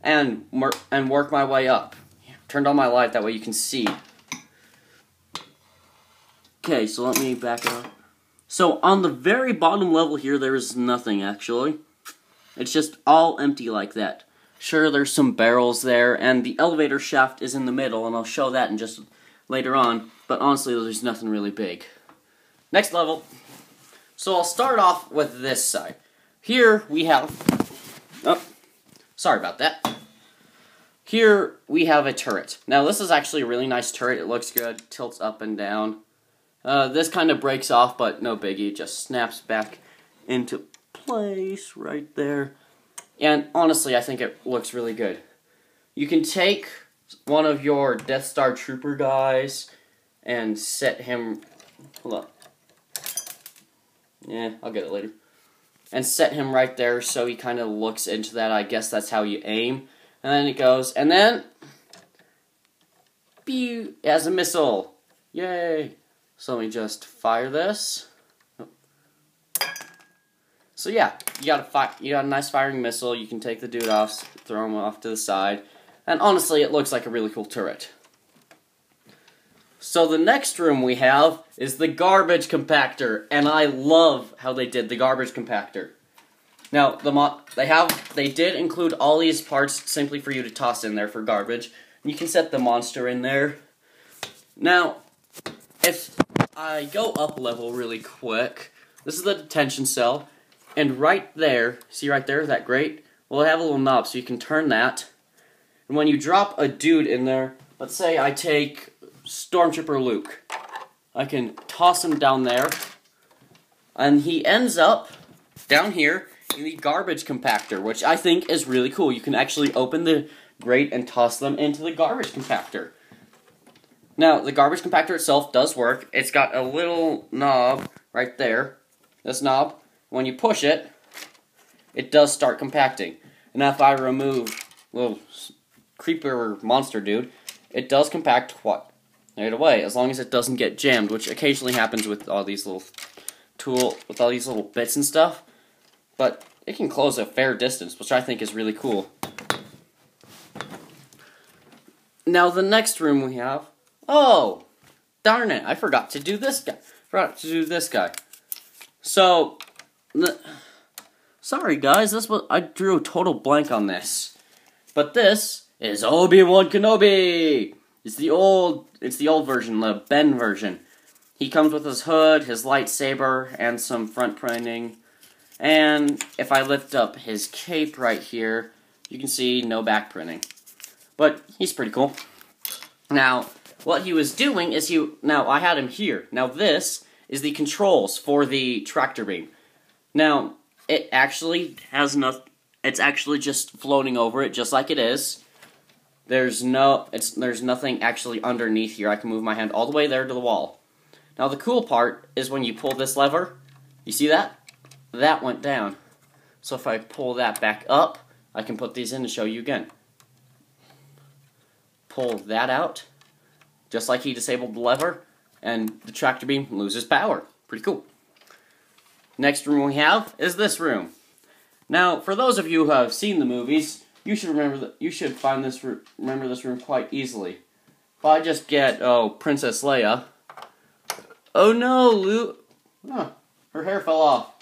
and work my way up. Turned on my light, that way you can see. Okay, so let me back it up. So on the very bottom level here, there is nothing actually. It's just all empty like that. Sure, there's some barrels there, and the elevator shaft is in the middle, and I'll show that in just later on, but honestly, there's nothing really big. Next level. So I'll start off with this side. Here we have... Oh, sorry about that. Here we have a turret. Now this is actually a really nice turret. It looks good. Tilts up and down. This kind of breaks off, but no biggie. It just snaps back into place right there. And honestly, I think it looks really good. You can take one of your Death Star Trooper guys and set him... Hold up. Yeah, I'll get it later. And set him right there so he kind of looks into that. I guess that's how you aim. And then it goes, and then... Pew! It has a missile. Yay! So let me just fire this. So yeah, you got a nice firing missile. You can take the dude off, throw him off to the side. And honestly, it looks like a really cool turret. So the next room we have is the garbage compactor, and I love how they did the garbage compactor. Now, they did include all these parts simply for you to toss in there for garbage. You can set the monster in there. Now, if I go up a level really quick, this is the detention cell, and right there, see right there, that grate? Well, I have a little knob, so you can turn that. And when you drop a dude in there, let's say I take Stormtrooper Luke. I can toss him down there, and he ends up down here in the garbage compactor, which I think is really cool. You can actually open the grate and toss them into the garbage compactor. Now, the garbage compactor itself does work. It's got a little knob right there. This knob, when you push it, it does start compacting. And now if I remove little creeper monster dude, it does compact right away, as long as it doesn't get jammed, which occasionally happens with all these little bits and stuff. But it can close a fair distance, which I think is really cool. Now the next room we have... Oh! Darn it, I forgot to do this guy. So... Sorry guys, I drew a total blank on this. But this is Obi-Wan Kenobi! It's the old version, the Ben version. He comes with his hood, his lightsaber, and some front printing. And if I lift up his cape right here, you can see no back printing. But he's pretty cool. Now, what he was doing is now I had him here. Now this is the controls for the tractor beam. Now, it actually has it's actually just floating over it just like it is. There's nothing actually underneath here. I can move my hand all the way there to the wall. Now the cool part is when you pull this lever, you see that? That went down. So if I pull that back up, I can put these in to show you again. Pull that out, just like he disabled the lever, and the tractor beam loses power. Pretty cool. Next room we have is this room. Now, for those of you who have seen the movies, you should remember this room quite easily. If I just get Princess Leia. Oh no, Luke! Oh, her hair fell off.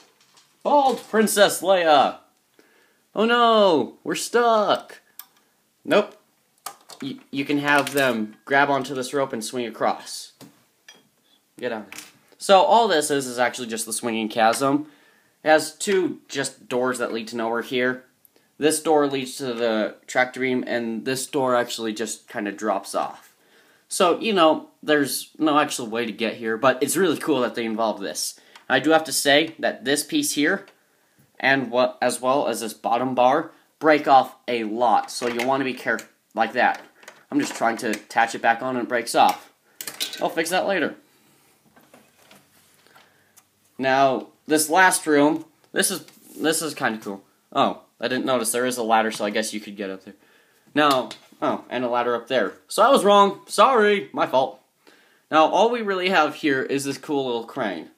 Bald Princess Leia! Oh no, we're stuck. Nope. You can have them grab onto this rope and swing across. Get out. So all this is actually just the swinging chasm. It has two just doors that lead to nowhere here. This door leads to the tractor beam, and this door actually just kind of drops off. So, you know, there's no actual way to get here, but it's really cool that they involved this. I do have to say that this piece here, and as well as this bottom bar, break off a lot, so you'll want to be careful like that. I'm just trying to attach it back on and it breaks off. I'll fix that later. Now, this last room, this is kind of cool. Oh, I didn't notice there is a ladder, so I guess you could get up there. Now, oh, and a ladder up there. So I was wrong. Sorry, my fault. Now, all we really have here is this cool little crane.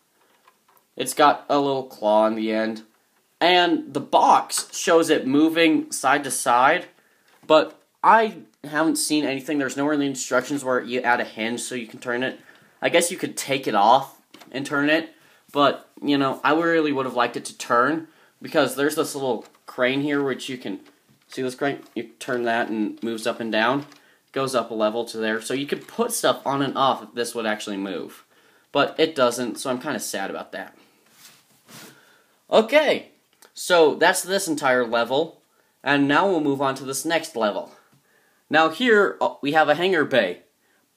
It's got a little claw on the end, and the box shows it moving side to side, but I haven't seen anything. There's nowhere in the instructions where you add a hinge so you can turn it. I guess you could take it off and turn it, but, you know, I really would have liked it to turn, because there's this little crane here which you can, see this crane? You turn that and it moves up and down. Goes up a level to there, so you could put stuff on and off if this would actually move. But it doesn't, so I'm kind of sad about that. Okay, so that's this entire level, and now we'll move on to this next level. Now here, we have a hangar bay,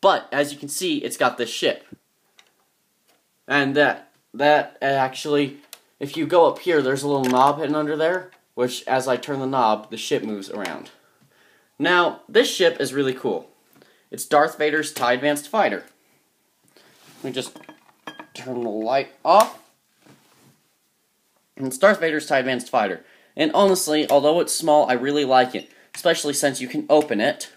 but as you can see, it's got this ship. And that actually, if you go up here, there's a little knob hidden under there, which as I turn the knob, the ship moves around. Now, this ship is really cool. It's Darth Vader's TIE Advanced Fighter. Let me just turn the light off. And it's Darth Vader's TIE Advanced Fighter. And honestly, although it's small, I really like it. Especially since you can open it.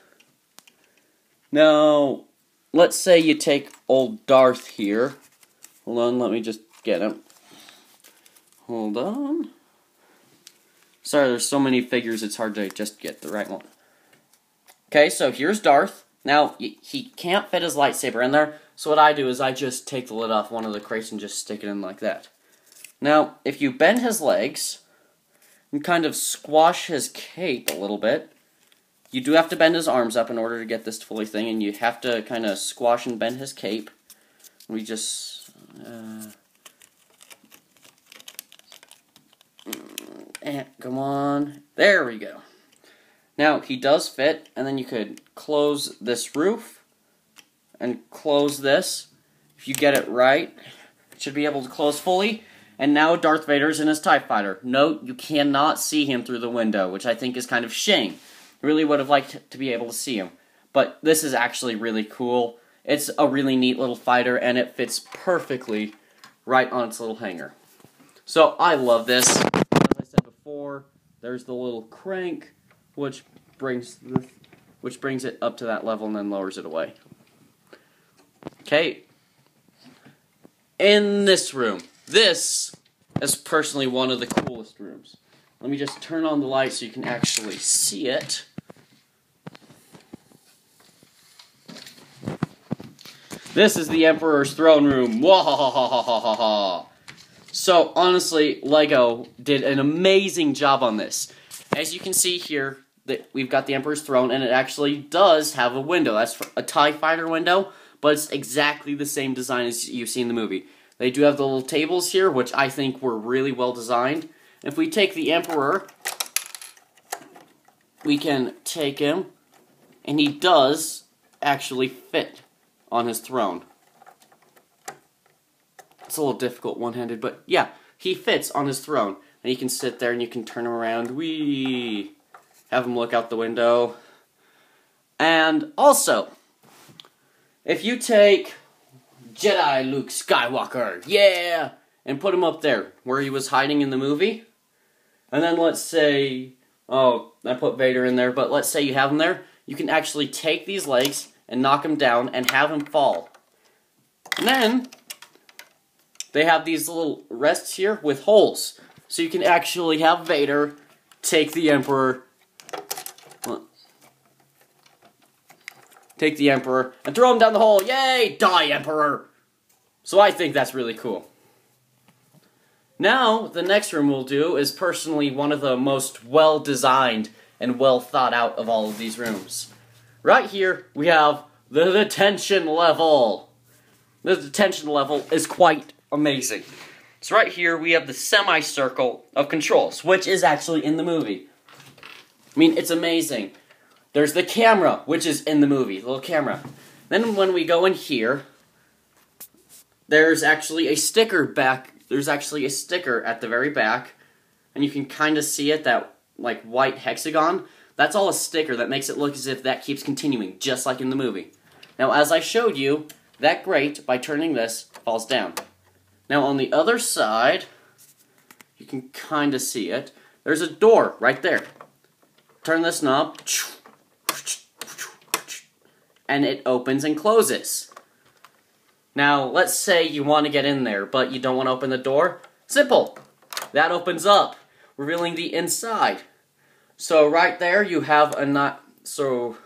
Now, let's say you take old Darth here. Hold on, let me just get him. Hold on. Sorry, there's so many figures, it's hard to just get the right one. Okay, so here's Darth. Now, he can't fit his lightsaber in there, so what I do is I just take the lid off one of the crates and just stick it in like that. Now, if you bend his legs and kind of squash his cape a little bit, you do have to bend his arms up in order to get this fully thing, and you have to kind of squash and bend his cape. We just... come on. There we go. Now, he does fit, and then you could close this roof and close this. If you get it right, it should be able to close fully. And now Darth Vader's in his TIE Fighter. Note, you cannot see him through the window, which I think is kind of shame. I really would have liked to be able to see him. But this is actually really cool. It's a really neat little fighter, and it fits perfectly right on its little hanger. So, I love this. As I said before, there's the little crank, which brings it up to that level and then lowers it away. Okay. In this room. This is personally one of the coolest rooms. Let me just turn on the light so you can actually see it. This is the Emperor's throne room. Wahahahahaha. So, honestly, LEGO did an amazing job on this. As you can see here, we've got the Emperor's throne, and it actually does have a window. That's a TIE Fighter window, but it's exactly the same design as you see in the movie. They do have the little tables here, which I think were really well designed. If we take the Emperor, we can take him, and he does actually fit on his throne. It's a little difficult one-handed, but yeah, he fits on his throne. And you can sit there and you can turn him around. Whee! Have him look out the window. And also, if you take Jedi Luke Skywalker, yeah, and put him up there where he was hiding in the movie, and then let's say, oh, I put Vader in there, but let's say you have him there, you can actually take these legs and knock him down and have him fall. And then they have these little rests here with holes. So you can actually have Vader take the Emperor, and throw him down the hole. Yay! Die, Emperor! So I think that's really cool. Now, the next room we'll do is personally one of the most well-designed and well-thought-out of all of these rooms. Right here, we have the detention level. The detention level is quite amazing. So right here, we have the semicircle of controls, which is actually in the movie. I mean, it's amazing. There's the camera, which is in the movie, the little camera. Then when we go in here, there's actually a sticker back. There's actually a sticker at the very back, and you can kind of see it, that like white hexagon. That's all a sticker that makes it look as if that keeps continuing, just like in the movie. Now, as I showed you, that grate, by turning this, falls down. Now, on the other side, you can kind of see it. There's a door right there. Turn this knob, and it opens and closes. Now, let's say you want to get in there, but you don't want to open the door. Simple. That opens up, revealing the inside. So right there, you have So,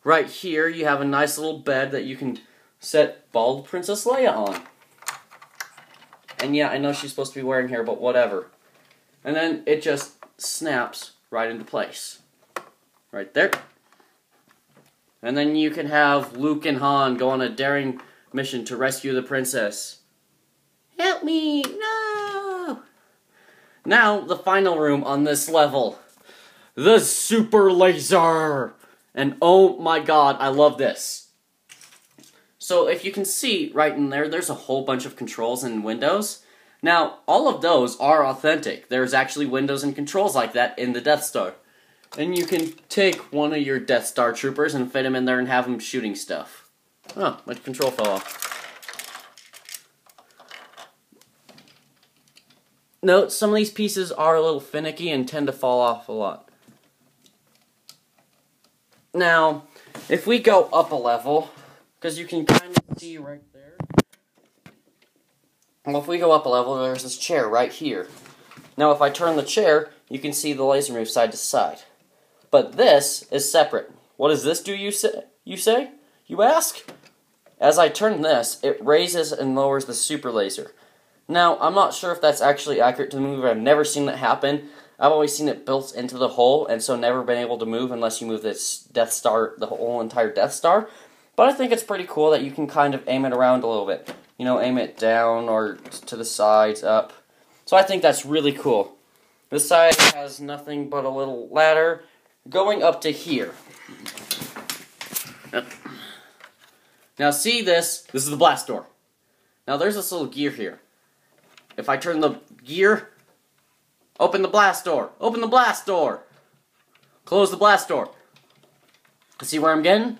right here you have a nice little bed that you can set bald Princess Leia on. And yeah, I know she's supposed to be wearing hair, but whatever. And then it just snaps right into place. Right there. And then you can have Luke and Han go on a daring mission to rescue the princess. Help me! No! Now, the final room on this level. The Super Laser! And oh my god, I love this. So if you can see right in there, there's a whole bunch of controls and windows. Now, all of those are authentic. There's actually windows and controls like that in the Death Star. And you can take one of your Death Star troopers and fit him in there and have him shooting stuff. Oh, my control fell off. Note, some of these pieces are a little finicky and tend to fall off a lot. Now, if we go up a level, because you can kind of see right there. Well, if we go up a level, there's this chair right here. Now, if I turn the chair, you can see the laser move side to side. But this is separate. What does this do, you say? You ask? As I turn this, it raises and lowers the super laser. Now, I'm not sure if that's actually accurate to the movie. I've never seen that happen. I've always seen it built into the hull, and so never been able to move unless you move this Death Star, the whole entire Death Star. But I think it's pretty cool that you can kind of aim it around a little bit. You know, aim it down or to the sides, up. So I think that's really cool. This side has nothing but a little ladder going up to here. Now see this? This is the blast door. Now there's this little gear here. If I turn the gear, open the blast door. Open the blast door. Close the blast door. See where I'm getting?